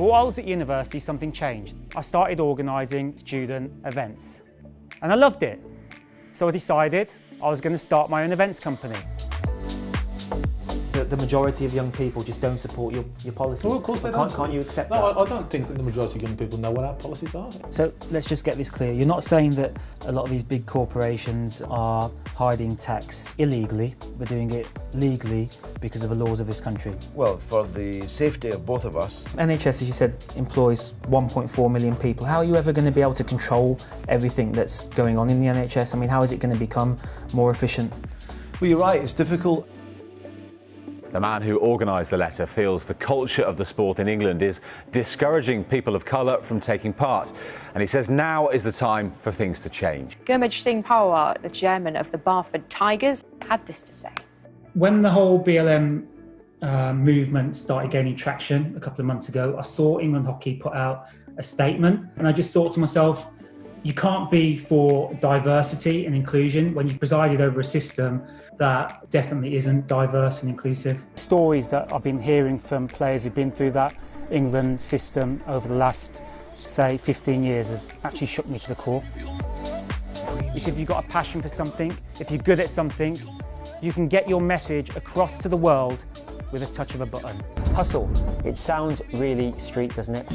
But while I was at university, something changed. I started organising student events, and I loved it. So I decided I was going to start my own events company. The majority of young people just don't support your policies. Well, of course they don't. Can't you accept that? No, I don't think that the majority of young people know what our policies are. So let's just get this clear. You're not saying that a lot of these big corporations are hiding tax illegally, but doing it legally because of the laws of this country? Well, for the safety of both of us. NHS, as you said, employs 1.4 million people. How are you ever going to be able to control everything that's going on in the NHS? I mean, how is it going to become more efficient? Well, you're right, it's difficult. The man who organised the letter feels the culture of the sport in England is discouraging people of colour from taking part. And he says now is the time for things to change. Gurmej Singh Pawar, the chairman of the Barford Tigers, had this to say. When the whole BLM movement started gaining traction a couple of months ago, I saw England Hockey put out a statement, and I just thought to myself, you can't be for diversity and inclusion when you've presided over a system that definitely isn't diverse and inclusive. Stories that I've been hearing from players who've been through that England system over the last, say, 15 years have actually shook me to the core. If you've got a passion for something, if you're good at something, you can get your message across to the world with a touch of a button. Hustle. It sounds really street, doesn't it?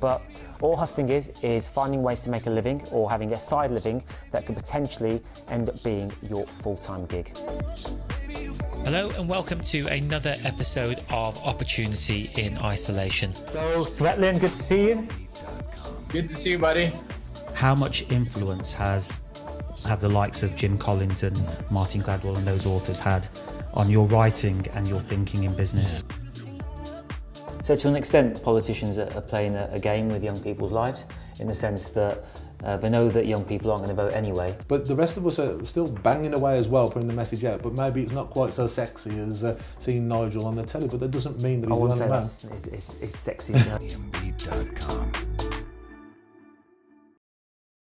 But all hustling is finding ways to make a living or having a side living that could potentially end up being your full-time gig. Hello and welcome to another episode of Opportunity in Isolation. So, Svetlin, good to see you. Good to see you, buddy. How much influence have the likes of Jim Collins and Martin Gladwell and those authors had on your writing and your thinking in business? So to an extent, politicians are playing a game with young people's lives in the sense that they know that young people aren't going to vote anyway. But the rest of us are still banging away as well, putting the message out, but maybe it's not quite so sexy as seeing Nigel on the telly, but that doesn't mean that he's the only man. It's sexy.